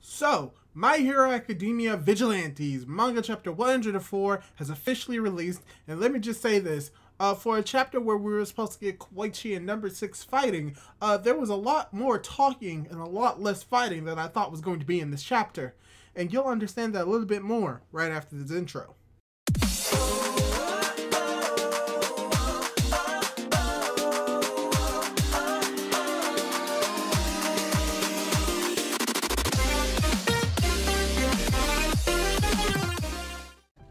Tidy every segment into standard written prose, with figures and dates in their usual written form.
So, My Hero Academia Vigilantes, manga chapter 104 has officially released, and let me just say this, for a chapter where we were supposed to get Koichi and number 6 fighting, there was a lot more talking and a lot less fighting than I thought was going to be in this chapter, and you'll understand that a little bit more right after this intro.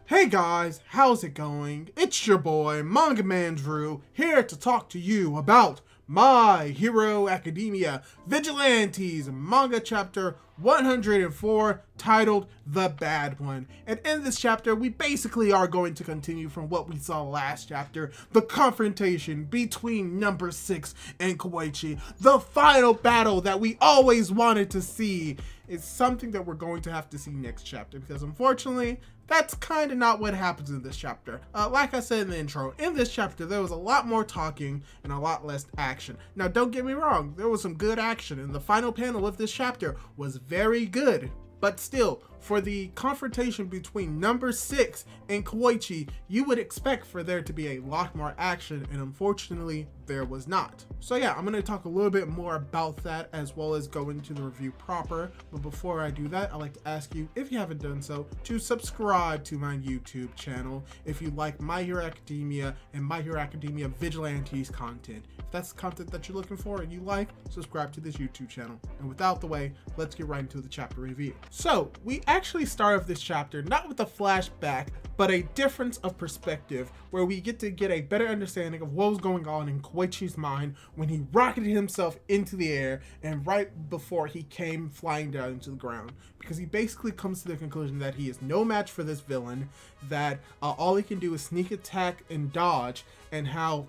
Hey guys, how's it going? It's your boy, Manga Man Drew, here to talk to you about My Hero Academia Vigilantes, manga chapter 104, titled The Bad One. And in this chapter, we basically are going to continue from what we saw last chapter, the confrontation between number 6 and Koichi. The final battle that we always wanted to see is something that we're going to have to see next chapter, because unfortunately, that's kind of not what happens in this chapter. Like I said in the intro, in this chapter, there was a lot more talking and a lot less action. Now, don't get me wrong, there was some good action, and the final panel of this chapter was very good. But still, for the confrontation between number 6 and Koichi, you would expect for there to be a lot more action, and unfortunately, there was not. So yeah, I'm going to talk a little bit more about that as well as go into the review proper. But before I do that, I'd like to ask you, if you haven't done so, to subscribe to my YouTube channel if you like My Hero Academia and My Hero Academia Vigilantes content. If that's the content that you're looking for and you like, subscribe to this YouTube channel. And without the way, let's get right into the chapter review. So we actually start off this chapter not with a flashback, but a difference of perspective where we get a better understanding of what was going on in Koichi's mind when he rocketed himself into the air and right before he came flying down into the ground, because he basically comes to the conclusion that he is no match for this villain, that all he can do is sneak attack and dodge, and how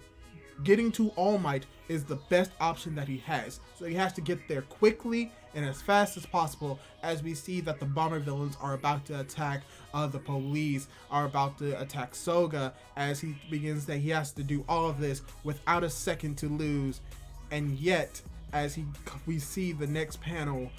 getting to All Might is the best option that he has. So he has to get there quickly and as fast as possible, as we see that the bomber villains are about to attack the police, are about to attack Soga, as he begins that he has to do all of this without a second to lose. And yet, as we see the next panel,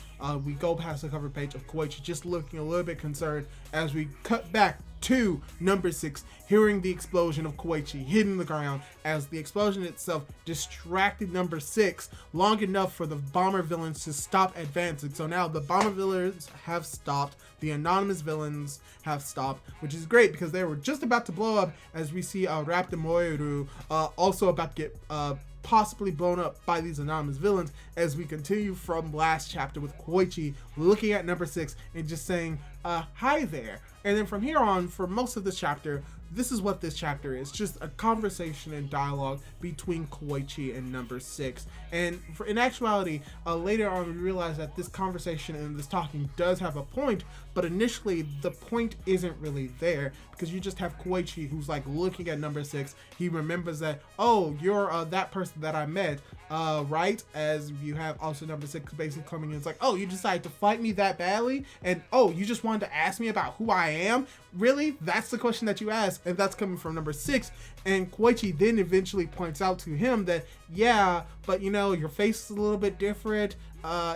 we go past the cover page of Koichi just looking a little bit concerned, as we cut back to number 6 hearing the explosion of Koichi hitting the ground, as the explosion itself distracted number 6 long enough for the bomber villains to stop advancing. So now the bomber villains have stopped, the anonymous villains have stopped, which is great because they were just about to blow up, as we see Raptor Moiru also about to get possibly blown up by these anonymous villains, as we continue from last chapter with Koichi looking at number 6 and just saying hi there. And then from here on, for most of this chapter, this is what this chapter is, just a conversation and dialogue between Koichi and number 6. And in actuality, later on we realize that this conversation and this talking does have a point, but initially the point isn't really there, because you just have Koichi who's like looking at number 6. He remembers that, oh, you're that person that I met, right? As you have also number 6 basically coming in, it's like, oh, you decided to fight me that badly? And oh, you just wanted to ask me about who I am? Really? That's the question that you asked, and that's coming from number 6. And Koichi then eventually points out to him that, yeah, but you know, your face is a little bit different.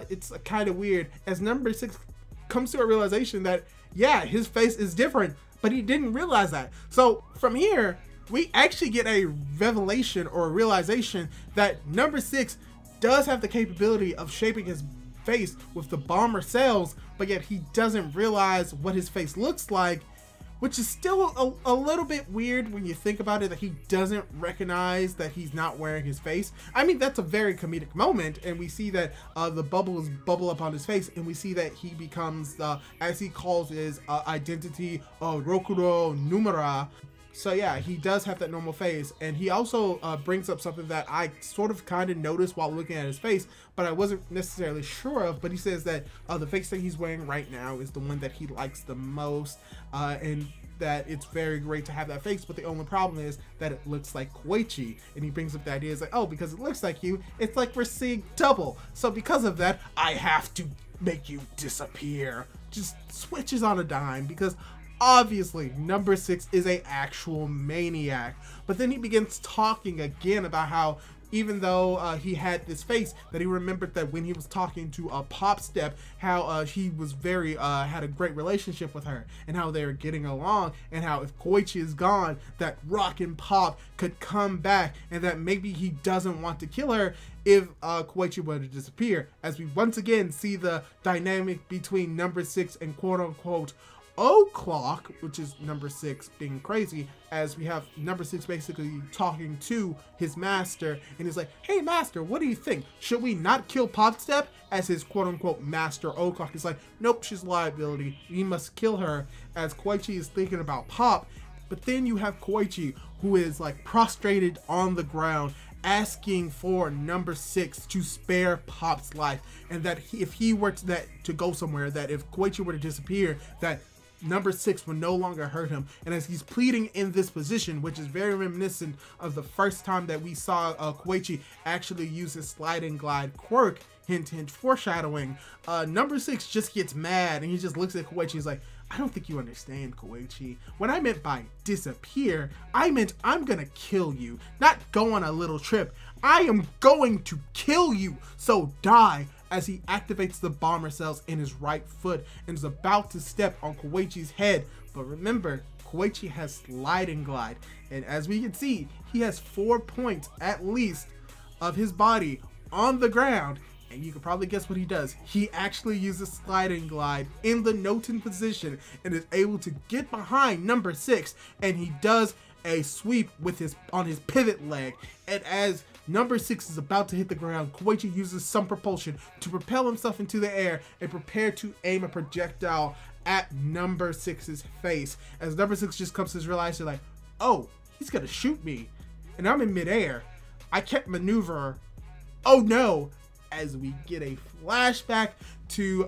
It's kind of weird, as number 6 comes to a realization that, yeah, his face is different, but he didn't realize that. So from here, we actually get a revelation or a realization that number 6 does have the capability of shaping his face with the bomber cells, but yet he doesn't realize what his face looks like, which is still a little bit weird when you think about it, that he doesn't recognize that he's not wearing his face. I mean, that's a very comedic moment, and we see that the bubbles bubble up on his face, and we see that he becomes, as he calls his identity, Rokuro Numera. So yeah, he does have that normal face, and he also brings up something that I sort of kind of noticed while looking at his face, but I wasn't necessarily sure of. But he says that the face that he's wearing right now is the one that he likes the most, and that it's very great to have that face, but the only problem is that it looks like Koichi. And he brings up the idea, it's like, oh, because it looks like you, it's like we're seeing double. So because of that, I have to make you disappear. Just switches on a dime, because obviously number 6 is an actual maniac. But then he begins talking again about how even though he had this face, that he remembered that when he was talking to Pop Step, how he was very had a great relationship with her, and how they were getting along, and how if Koichi is gone, that Rock and Pop could come back, and that maybe he doesn't want to kill her if Koichi were to disappear, as we once again see the dynamic between number 6 and quote-unquote O'Clock, which is number 6 being crazy, as we have number 6 basically talking to his master, and he's like, hey master, what do you think? Should we not kill Pop Step? As his quote-unquote master O'Clock is like, nope, she's a liability, we must kill her, as Koichi is thinking about Pop. But then you have Koichi, who is like prostrated on the ground, asking for number 6 to spare Pop's life, and that if he were to go somewhere, that if Koichi were to disappear, that number 6 would no longer hurt him. And as he's pleading in this position, which is very reminiscent of the first time that we saw Koichi actually use his slide and glide quirk, hint hint foreshadowing, number 6 just gets mad, and he just looks at Koichi. He's like, I don't think you understand, Koichi. What I meant by disappear, I meant I'm gonna kill you, not go on a little trip. I am going to kill you, so die, as he activates the bomber cells in his right foot and is about to step on Koichi's head. But remember, Koichi has slide and glide, and as we can see, he has 4 points at least of his body on the ground. And you can probably guess what he does. He actually uses slide and glide in the Noten position and is able to get behind number 6, and he does a sweep with on his pivot leg. And as number 6 is about to hit the ground, Koichi uses some propulsion to propel himself into the air and prepare to aim a projectile at number 6's face. As number 6 just comes to his realization, like, oh, he's gonna shoot me, and I'm in midair. I can't maneuver. Oh no! As we get a flashback to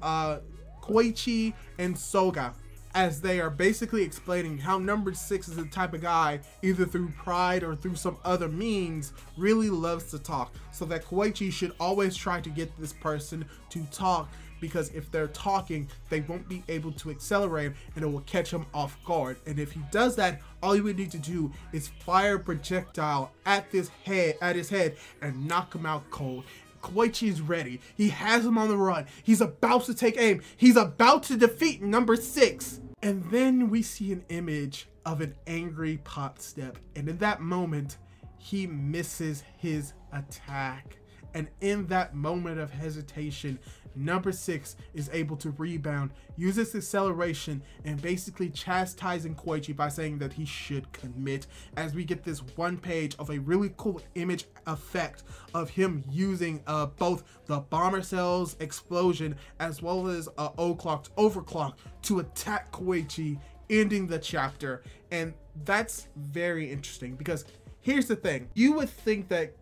Koichi and Soga, as they are basically explaining how number 6 is the type of guy, either through pride or through some other means, really loves to talk. So that Koichi should always try to get this person to talk, because if they're talking, they won't be able to accelerate and it will catch him off guard. And if he does that, all he would need to do is fire a projectile at his head and knock him out cold. Koichi is ready. He has him on the run. He's about to take aim. He's about to defeat number 6. And then we see an image of an angry Pop Step. And in that moment, he misses his attack. And in that moment of hesitation, number 6 is able to rebound, uses acceleration, and basically chastising Koichi by saying that he should commit, as we get this one page of a really cool image effect of him using both the bomber cells explosion as well as O'Clock's overclock to attack Koichi, ending the chapter. And that's very interesting, because here's the thing. You would think that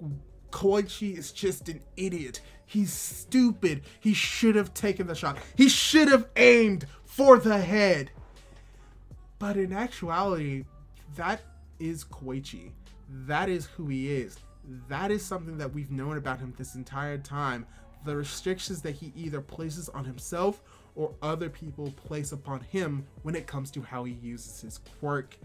Koichi is just an idiot. He's stupid. He should have taken the shot. He should have aimed for the head. But in actuality, that is Koichi. That is who he is. That is something that we've known about him this entire time. The restrictions that he either places on himself or other people place upon him when it comes to how he uses his quirk.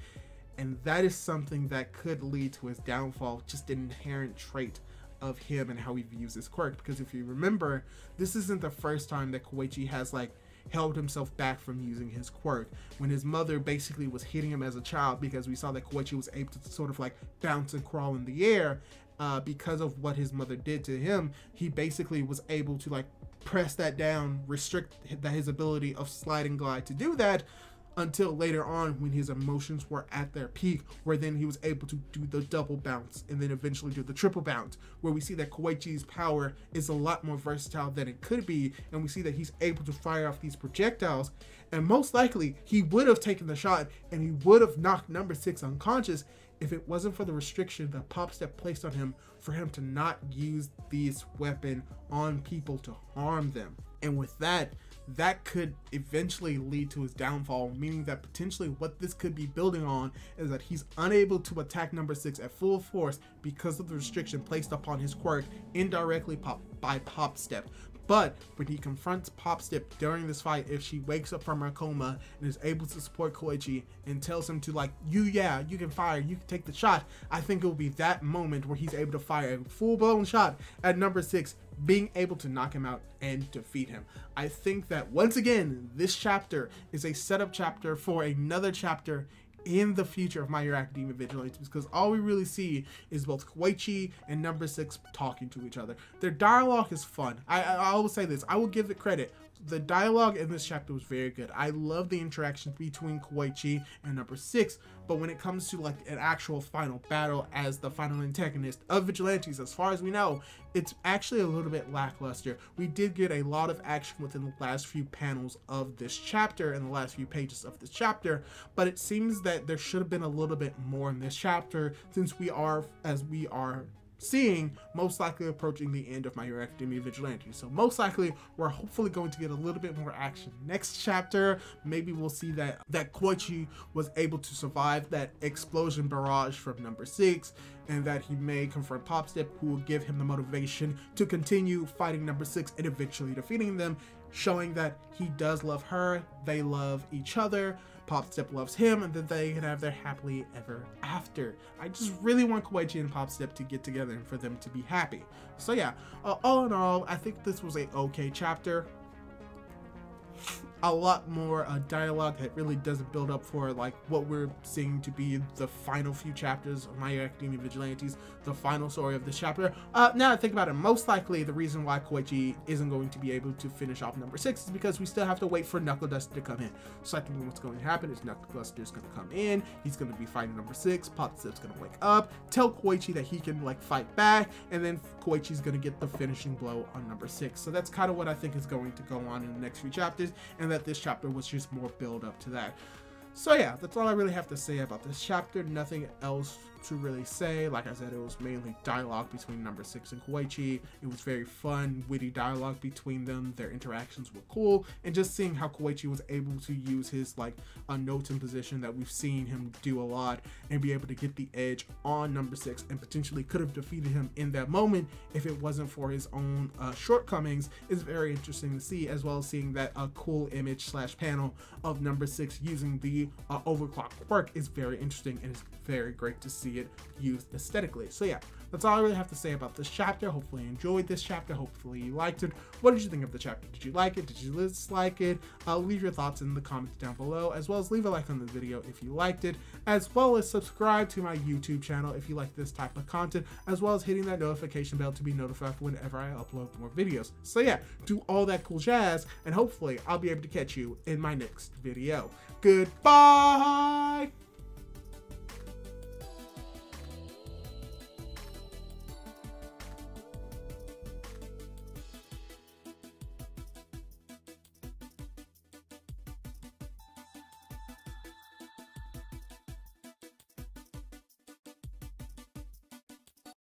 And that is something that could lead to his downfall, just an inherent trait of him and how he views his quirk. Because if you remember, this isn't the first time that Koichi has like held himself back from using his quirk. When his mother basically was hitting him as a child, because we saw that Koichi was able to sort of like bounce and crawl in the air because of what his mother did to him, he basically was able to like press that down, restrict his ability of slide and glide to do that, until later on when his emotions were at their peak, where then he was able to do the double bounce and then eventually do the triple bounce, where we see that Koichi's power is a lot more versatile than it could be, and we see that he's able to fire off these projectiles. And most likely he would have taken the shot and he would have knocked number 6 unconscious if it wasn't for the restriction that Pop Step placed on him for him to not use this weapon on people to harm them. And with that could eventually lead to his downfall, meaning that potentially what this could be building on is that he's unable to attack number 6 at full force because of the restriction placed upon his quirk indirectly by Pop Step. But when he confronts Popstip during this fight, if she wakes up from her coma and is able to support Koichi and tells him to like, you can fire, you can take the shot, I think it will be that moment where he's able to fire a full-blown shot at number 6, being able to knock him out and defeat him. I think that once again, this chapter is a setup chapter for another chapter in the future of My Hero Academia Vigilantes, because all we really see is both Koichi and number 6 talking to each other. Their dialogue is fun. I will say this, I will give it credit. The dialogue in this chapter was very good. I love the interactions between Koichi and number 6, but when it comes to like an actual final battle as the final antagonist of Vigilantes, as far as we know, it's actually a little bit lackluster. We did get a lot of action within the last few panels of this chapter and the last few pages of this chapter, but it seems that there should have been a little bit more in this chapter, since we are, as we are seeing, most likely approaching the end of My Hero Academia Vigilantes. So most likely we're hopefully going to get a little bit more action next chapter. Maybe we'll see that Koichi was able to survive that explosion barrage from number 6, and that he may confront Popstip, who will give him the motivation to continue fighting number 6 and eventually defeating them, showing that he does love her, they love each other, Popstip loves him, and then they can have their happily ever after. I just really want Koichi and Popstip to get together and for them to be happy. So yeah, all in all, I think this was a okay chapter. A lot more dialogue that really doesn't build up for like what we're seeing to be the final few chapters of My Hero Academia Vigilantes, the final story of this chapter. Now I think about it, most likely the reason why Koichi isn't going to be able to finish off number 6 is because we still have to wait for Knuckle Duster to come in. So I think what's going to happen is Knuckle Duster is going to come in, he's going to be fighting number 6, Popstip's going to wake up, tell Koichi that he can like fight back, and then Koichi's going to get the finishing blow on number 6. So that's kind of what I think is going to go on in the next few chapters, and that this chapter was just more build up to that. So yeah, that's all I really have to say about this chapter. Nothing else to really say. Like I said, it was mainly dialogue between number 6 and Koichi. It was very fun, witty dialogue between them. Their interactions were cool, and just seeing how Koichi was able to use his like notes in position that we've seen him do a lot, and be able to get the edge on number 6, and potentially could have defeated him in that moment if it wasn't for his own shortcomings, is very interesting to see, as well as seeing that cool image slash panel of number 6 using the overclock quirk is very interesting, and it's very great to see it used aesthetically. So yeah, that's all I really have to say about this chapter. Hopefully you enjoyed this chapter, hopefully you liked it. What did you think of the chapter? Did you like it? Did you dislike it? Leave your thoughts in the comments down below, as well as leave a like on the video if you liked it, as well as subscribe to my YouTube channel if you like this type of content, as well as hitting that notification bell to be notified whenever I upload more videos. So yeah, do all that cool jazz, and hopefully I'll be able to catch you in my next video. Goodbye!